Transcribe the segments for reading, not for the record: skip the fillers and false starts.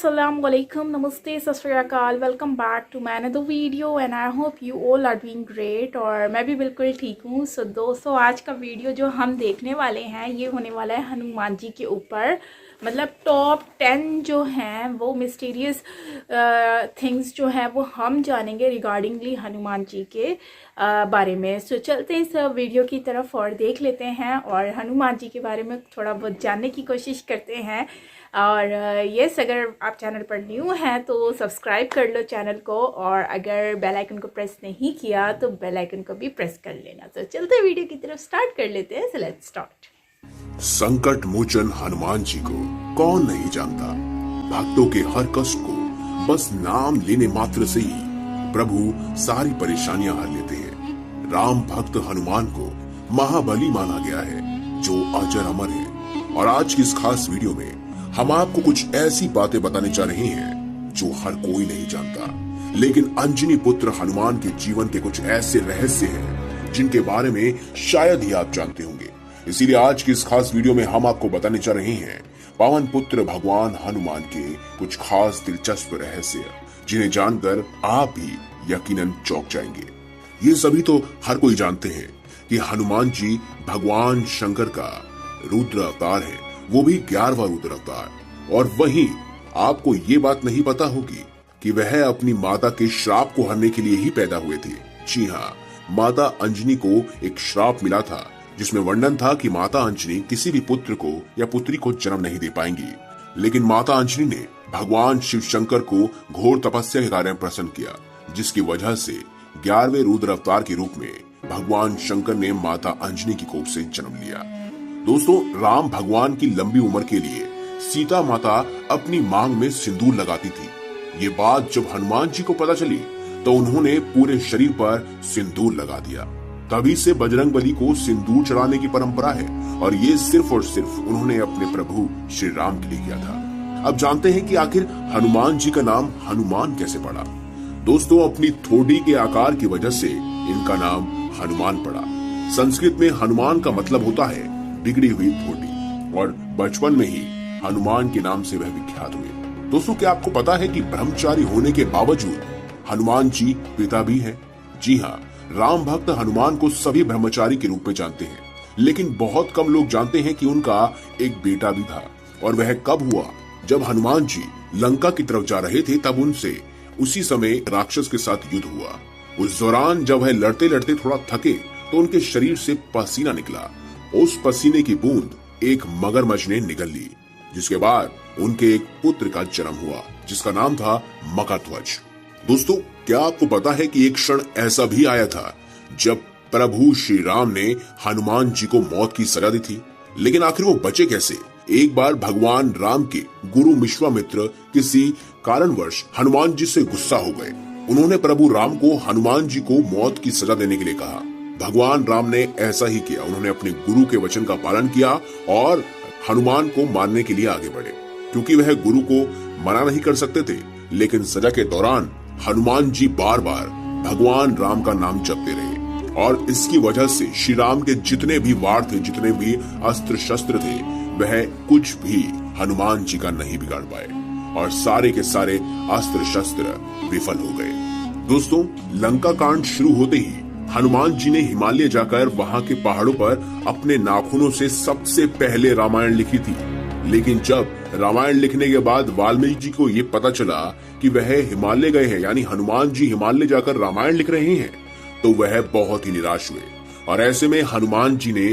Assalamu alaikum, namaste, sat shri akal, welcome back to my another video and I hope you all are doing great. और मैं भी बिल्कुल ठीक हूँ। सो दोस्तों, आज का वीडियो जो हम देखने वाले हैं ये होने वाला है हनुमान जी के ऊपर। मतलब टॉप 10 जो हैं वो मिस्टीरियस थिंग्स जो हैं वो हम जानेंगे रिगार्डिंगली हनुमान जी के बारे में। सो चलते हैं इस वीडियो की तरफ और देख लेते हैं और हनुमान जी के बारे में थोड़ा बहुत जानने की कोशिश करते हैं। और यस, अगर आप चैनल पर न्यू हैं तो सब्सक्राइब कर लो चैनल को, और अगर बेल आइकन को प्रेस नहीं किया तो बेल आइकन को भी प्रेस कर लेना। तो चलते वीडियो की तरफ स्टार्ट कर लेते हैं। So let's start. संकट मोचन हनुमान जी को कौन नहीं जानता। भक्तों के हर कष्ट को बस नाम लेने मात्र से ही प्रभु सारी परेशानियां हर लेते हैं। राम भक्त हनुमान को महाबली माना गया है जो अजर अमर है। और आज की इस खास वीडियो में हम आपको कुछ ऐसी बातें बताने जा रहे हैं जो हर कोई नहीं जानता, लेकिन अंजनी पुत्र हनुमान के जीवन के कुछ ऐसे रहस्य हैं जिनके बारे में शायद ही आप जानते होंगे। इसीलिए आज की इस खास वीडियो में हम आपको बताने जा रहे हैं पवन पुत्र भगवान हनुमान के कुछ खास दिलचस्प रहस्य, जिन्हें जानकर आप भी यकीनन चौंक जाएंगे। ये सभी तो हर कोई जानते हैं कि हनुमान जी भगवान शंकर का रुद्र अवतार है, वो भी 11वां रुद्र अवतार। और वहीं आपको ये बात नहीं पता होगी कि वह अपनी माता के श्राप को हरने के लिए ही पैदा हुए थे। जी हाँ, माता अंजनी को एक श्राप मिला था जिसमें वर्णन था कि माता अंजनी किसी भी पुत्र को या पुत्री को जन्म नहीं दे पाएंगी। लेकिन माता अंजनी ने भगवान शिव शंकर को घोर तपस्या के कार्य में प्रसन्न किया, जिसकी वजह से 11वें रुद्र अवतार के रूप में भगवान शंकर ने माता अंजनी की कोख से जन्म लिया। दोस्तों, राम भगवान की लंबी उम्र के लिए सीता माता अपनी मांग में सिंदूर लगाती थी। ये बात जब हनुमान जी को पता चली तो उन्होंने पूरे शरीर पर सिंदूर लगा दिया। तभी से बजरंगबली को सिंदूर चढ़ाने की परंपरा है, और ये सिर्फ और सिर्फ उन्होंने अपने प्रभु श्री राम के लिए किया था। अब जानते हैं कि आखिर हनुमान जी का नाम हनुमान कैसे पड़ा। दोस्तों, अपनी ठोड़ी के आकार की वजह से इनका नाम हनुमान पड़ा। संस्कृत में हनुमान का मतलब होता है बिगड़ी हुई ठोड़ी, और बचपन में ही हनुमान के नाम से वह विख्यात हुए। दोस्तों, क्या आपको पता है कि ब्रह्मचारी होने के बावजूद हनुमान जी पिता भी हैं? जी हाँ, राम भक्त हनुमान को सभी ब्रह्मचारी के रूप में जानते हैं, लेकिन बहुत कम लोग जानते हैं कि उनका एक बेटा भी था। और वह कब हुआ? जब हनुमान जी लंका की तरफ जा रहे थे तब उनसे उसी समय राक्षस के साथ युद्ध हुआ। उस दौरान जब वह लड़ते लड़ते थोड़ा थके तो उनके शरीर से पसीना निकला। उस पसीने की बूंद एक मगरमच्छ ने निगल ली, जिसके बाद उनके एक पुत्र का जन्म हुआ जिसका नाम था मकरध्वज। दोस्तों, क्या आपको पता है कि एक क्षण ऐसा भी आया था जब प्रभु श्री राम ने हनुमान जी को मौत की सजा दी थी, लेकिन आखिर वो बचे कैसे? एक बार भगवान राम के गुरु विश्वामित्र किसी कारणवश हनुमान जी से गुस्सा हो गए। उन्होंने प्रभु राम को हनुमान जी को मौत की सजा देने के लिए कहा। भगवान राम ने ऐसा ही किया। उन्होंने अपने गुरु के वचन का पालन किया और हनुमान को मारने के लिए आगे बढ़े। क्योंकि वह गुरु को मना नहीं कर सकते थे, लेकिन सजा के दौरान हनुमान जी बार बार भगवान राम का नाम जपते रहे, और इसकी वजह से श्री राम के जितने भी वार थे, जितने भी अस्त्र शस्त्र थे, वह कुछ भी हनुमान जी का नहीं बिगाड़ पाए, और सारे के सारे अस्त्र शस्त्र विफल हो गए। दोस्तों, लंका कांड शुरू होते ही हनुमान जी ने हिमालय जाकर वहां के पहाड़ों पर अपने नाखूनों से सबसे पहले रामायण लिखी थी। लेकिन जब रामायण लिखने के बाद वाल्मीकि जी को ये पता चला कि वह हिमालय गए हैं, यानी हनुमान जी हिमालय जाकर रामायण लिख रहे हैं, तो वह बहुत ही निराश हुए। और ऐसे में हनुमान जी ने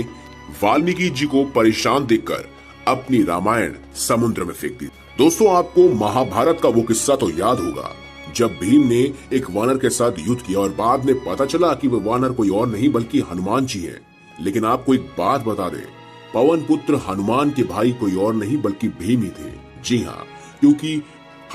वाल्मीकि जी को परेशान देखकर अपनी रामायण समुद्र में फेंक दी। दोस्तों, आपको महाभारत का वो किस्सा तो याद होगा जब भीम ने एक वानर के साथ युद्ध किया और बाद में पता चला कि वह वानर कोई और नहीं बल्कि हनुमान जी है। लेकिन आपको एक बात बता दें, पवन पुत्र हनुमान के भाई कोई और नहीं बल्कि भीम ही थे। जी हाँ, क्योंकि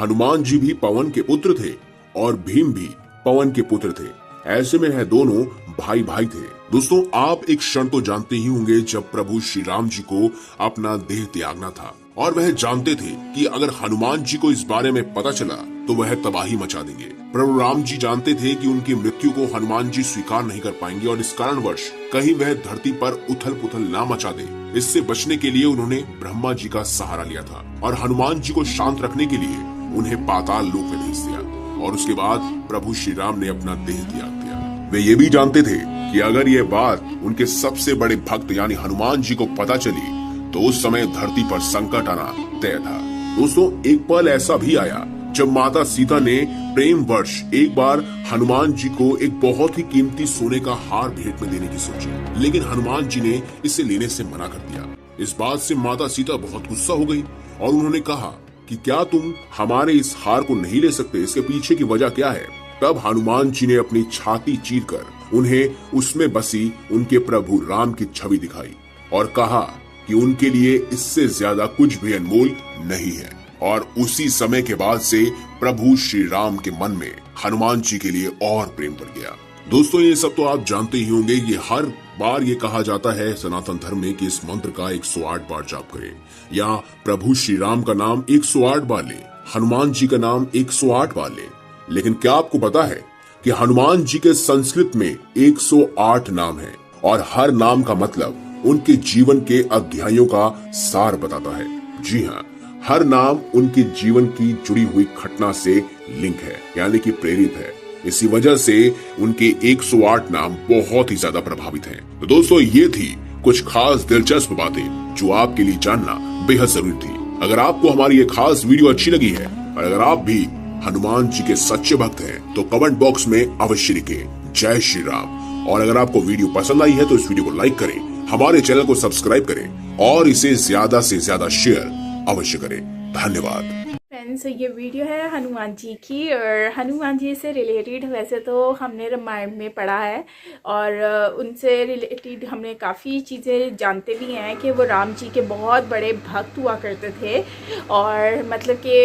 हनुमान जी भी पवन के पुत्र थे और भीम भी पवन के पुत्र थे। ऐसे में यह दोनों भाई भाई थे। दोस्तों, आप एक क्षण तो जानते ही होंगे जब प्रभु श्री राम जी को अपना देह त्यागना था, और वह जानते थे कि अगर हनुमान जी को इस बारे में पता चला तो वह तबाही मचा देंगे। प्रभु राम जी जानते थे कि उनकी मृत्यु को हनुमान जी स्वीकार नहीं कर पाएंगे, और इस कारणवश कहीं वह धरती पर उथल पुथल ना मचा दे, इससे बचने के लिए उन्होंने ब्रह्मा जी का सहारा लिया था। और हनुमान जी को शांत रखने के लिए उन्हें पाताल लोक में भेज दिया और उसके बाद प्रभु श्री राम ने अपना देह त्याग दिया। वे ये भी जानते थे कि अगर ये बात उनके सबसे बड़े भक्त यानी हनुमान जी को पता चली तो उस समय धरती पर संकट आना तय था। दोस्तों, एक पल ऐसा भी आया जब माता सीता ने प्रेम वर्ष एक बार हनुमान जी को एक बहुत ही कीमती सोने का हार भेंट में देने की सोची, लेकिन हनुमान जी ने इसे लेने से मना कर दिया। इस बात से माता सीता बहुत गुस्सा हो गई और उन्होंने कहा कि क्या तुम हमारे इस हार को नहीं ले सकते, इसके पीछे की वजह क्या है। तब हनुमान जी ने अपनी छाती चीरकर उन्हें उसमें बसी उनके प्रभु राम की छवि दिखाई और कहा कि उनके लिए इससे ज्यादा कुछ भी अनमोल नहीं है। और उसी समय के बाद से प्रभु श्री राम के मन में हनुमान जी के लिए और प्रेम बढ़ गया। दोस्तों, ये सब तो आप जानते ही होंगे। ये हर बार ये कहा जाता है सनातन धर्म में कि इस मंत्र का 108 बार जाप करें या प्रभु श्री राम का नाम 108 बार लें, हनुमान जी का नाम 108 बार लें। लेकिन क्या आपको पता है कि हनुमान जी के संस्कृत में 108 नाम है और हर नाम का मतलब उनके जीवन के अध्यायों का सार बताता है। जी हाँ, हर नाम उनके जीवन की जुड़ी हुई घटना से लिंक है, यानी कि प्रेरित है। इसी वजह से उनके 108 नाम बहुत ही ज्यादा प्रभावित हैं। तो दोस्तों, ये थी कुछ खास दिलचस्प बातें जो आपके लिए जानना बेहद जरूरी थी। अगर आपको हमारी ये खास वीडियो अच्छी लगी है और अगर आप भी हनुमान जी के सच्चे भक्त हैं तो कमेंट बॉक्स में अवश्य लिखें जय श्री राम। और अगर आपको वीडियो पसंद आई है तो इस वीडियो को लाइक करें, हमारे चैनल को सब्सक्राइब करें और इसे ज्यादा से ज्यादा शेयर अवश्य करें। धन्यवाद। फ्रेंड्स, ये वीडियो है हनुमान जी की और हनुमान जी से रिलेटेड वैसे तो हमने रामायण में पढ़ा है और उनसे रिलेटेड हमने काफ़ी चीज़ें जानते भी हैं कि वो राम जी के बहुत बड़े भक्त हुआ करते थे और मतलब कि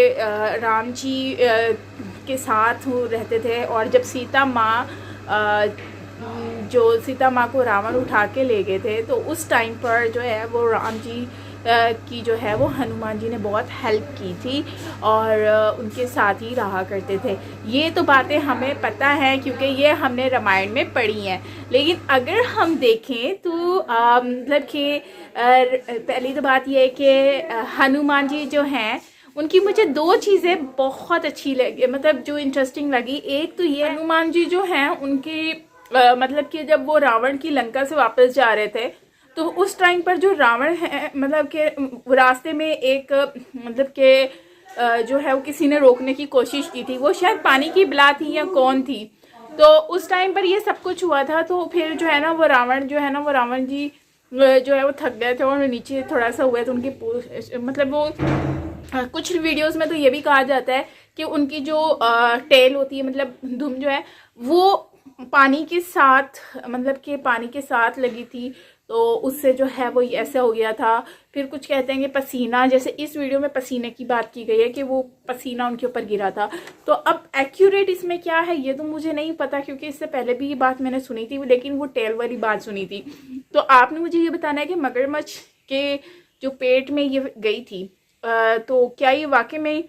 राम जी के साथ रहते थे। और जब सीता माँ को रावण उठा के ले गए थे तो उस टाइम पर जो है वो राम जी की जो है वो हनुमान जी ने बहुत हेल्प की थी और उनके साथ ही रहा करते थे। ये तो बातें हमें पता है क्योंकि ये हमने रामायण में पढ़ी हैं। लेकिन अगर हम देखें तो मतलब कि पहली तो बात ये है कि हनुमान जी जो हैं उनकी मुझे दो चीज़ें बहुत अच्छी लगी, मतलब जो इंटरेस्टिंग लगी। एक तो ये हनुमान जी जो हैं उनकी मतलब कि जब वो रावण की लंका से वापस जा रहे थे तो उस टाइम पर जो रावण है मतलब कि रास्ते में एक मतलब कि जो है वो किसी ने रोकने की कोशिश की थी, वो शायद पानी की बला थी या कौन थी। तो उस टाइम पर ये सब कुछ हुआ था। तो फिर जो है ना वो रावण जी जो है वो थक गए थे और नीचे थोड़ा सा हुआ तो उनकी मतलब वो कुछ वीडियोस में तो ये भी कहा जाता है कि उनकी जो टेल होती है मतलब धुम जो है वो पानी के साथ लगी थी तो उससे जो है वो ऐसा हो गया था। फिर कुछ कहते हैं कि पसीना, जैसे इस वीडियो में पसीने की बात की गई है कि वो पसीना उनके ऊपर गिरा था। तो अब एक्यूरेट इसमें क्या है ये तो मुझे नहीं पता क्योंकि इससे पहले भी ये बात मैंने सुनी थी लेकिन वो टेल वाली बात सुनी थी। तो आपने मुझे ये बताना है कि मगरमच्छ के जो पेट में ये गई थी तो क्या ये वाकई में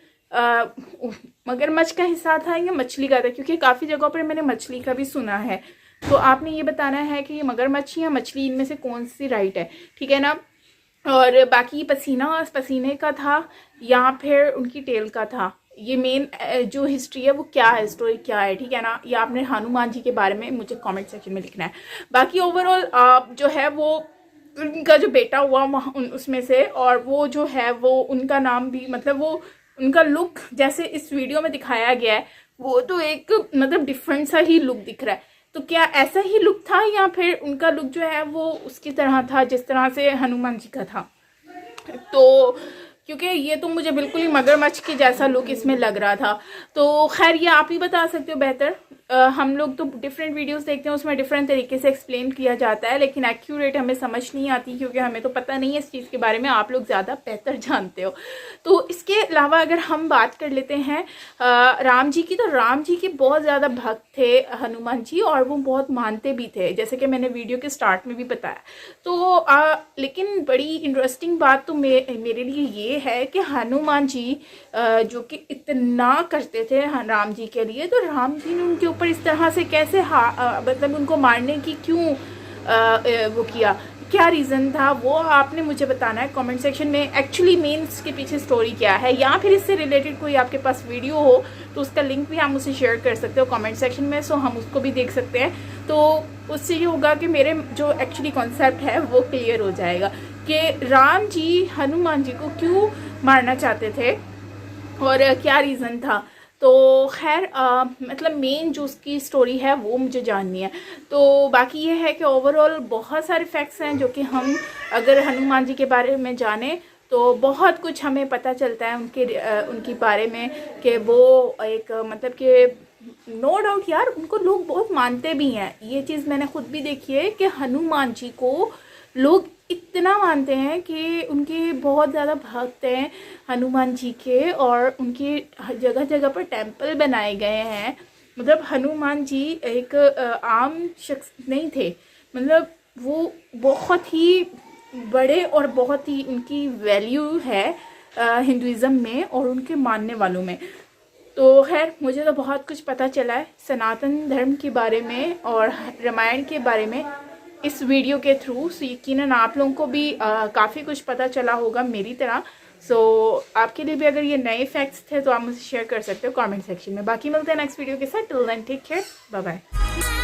मगरमच्छ का हिस्सा था या मछली का था, क्योंकि काफ़ी जगहों पर मैंने मछली का भी सुना है। तो आपने ये बताना है कि ये मगरमच्छ या मछली इनमें से कौन सी राइट है, ठीक है ना। और बाकी पसीने का था या फिर उनकी टेल का था, ये मेन जो हिस्ट्री है वो क्या है, स्टोरी क्या है, ठीक है ना। ये आपने हनुमान जी के बारे में मुझे कमेंट सेक्शन में लिखना है। बाकी ओवरऑल जो है वो उनका जो बेटा हुआ उसमें से, और वो जो है वो उनका नाम भी मतलब वो उनका लुक जैसे इस वीडियो में दिखाया गया है वो तो एक मतलब डिफरेंट सा ही लुक दिख रहा है। तो क्या ऐसा ही लुक था या फिर उनका लुक जो है वो उसकी तरह था जिस तरह से हनुमान जी का था। तो क्योंकि ये तो मुझे बिल्कुल ही मगरमच्छ के जैसा लुक इसमें लग रहा था। तो खैर ये आप ही बता सकते हो बेहतर। हम लोग तो डिफरेंट वीडियोस देखते हैं उसमें डिफरेंट तरीके से एक्सप्लेन किया जाता है लेकिन एक्यूरेट हमें समझ नहीं आती क्योंकि हमें तो पता नहीं है इस चीज़ के बारे में, आप लोग ज़्यादा बेहतर जानते हो। तो इसके अलावा अगर हम बात कर लेते हैं राम जी की, तो राम जी के बहुत ज़्यादा भक्त थे हनुमान जी और वो बहुत मानते भी थे जैसे कि मैंने वीडियो के स्टार्ट में भी बताया। तो लेकिन बड़ी इंटरेस्टिंग बात तो मेरे लिए ये है कि हनुमान जी जो कि इतना करते थे राम जी के लिए, तो राम जी ने उनके ऊपर इस तरह से कैसे मतलब उनको मारने की क्यों वो किया, क्या रीज़न था वो आपने मुझे बताना है कमेंट सेक्शन में। एक्चुअली मीन्स के पीछे स्टोरी क्या है, या फिर इससे रिलेटेड कोई आपके पास वीडियो हो तो उसका लिंक भी आप मुझसे शेयर कर सकते हो कमेंट सेक्शन में, सो हम उसको भी देख सकते हैं। तो उससे ये होगा कि मेरे जो एक्चुअली कॉन्सेप्ट है वो क्लियर हो जाएगा कि राम जी हनुमान जी को क्यों मारना चाहते थे और क्या रीज़न था। तो खैर मतलब मेन जो उसकी स्टोरी है वो मुझे जाननी है। तो बाकी ये है कि ओवरऑल बहुत सारे फैक्ट्स हैं जो कि हम अगर हनुमान जी के बारे में जाने तो बहुत कुछ हमें पता चलता है उनके बारे में कि वो एक मतलब कि नो डाउट यार उनको लोग बहुत मानते भी हैं। ये चीज़ मैंने खुद भी देखी है कि हनुमान जी को लोग इतना मानते हैं कि उनके बहुत ज़्यादा भक्त हैं हनुमान जी के, और उनकी जगह जगह पर टेंपल बनाए गए हैं। मतलब हनुमान जी एक आम शख्स नहीं थे, मतलब वो बहुत ही बड़े और बहुत ही उनकी वैल्यू है हिंदुज़म में और उनके मानने वालों में। तो खैर मुझे तो बहुत कुछ पता चला है सनातन धर्म के बारे में और रामायण के बारे में इस वीडियो के थ्रू। सो यकीनन आप लोगों को भी काफ़ी कुछ पता चला होगा मेरी तरह। सो आपके लिए भी अगर ये नए फैक्ट्स थे तो आप मुझे शेयर कर सकते हो कमेंट सेक्शन में। बाकी मिलते हैं नेक्स्ट वीडियो के साथ। Till then take care, bye bye.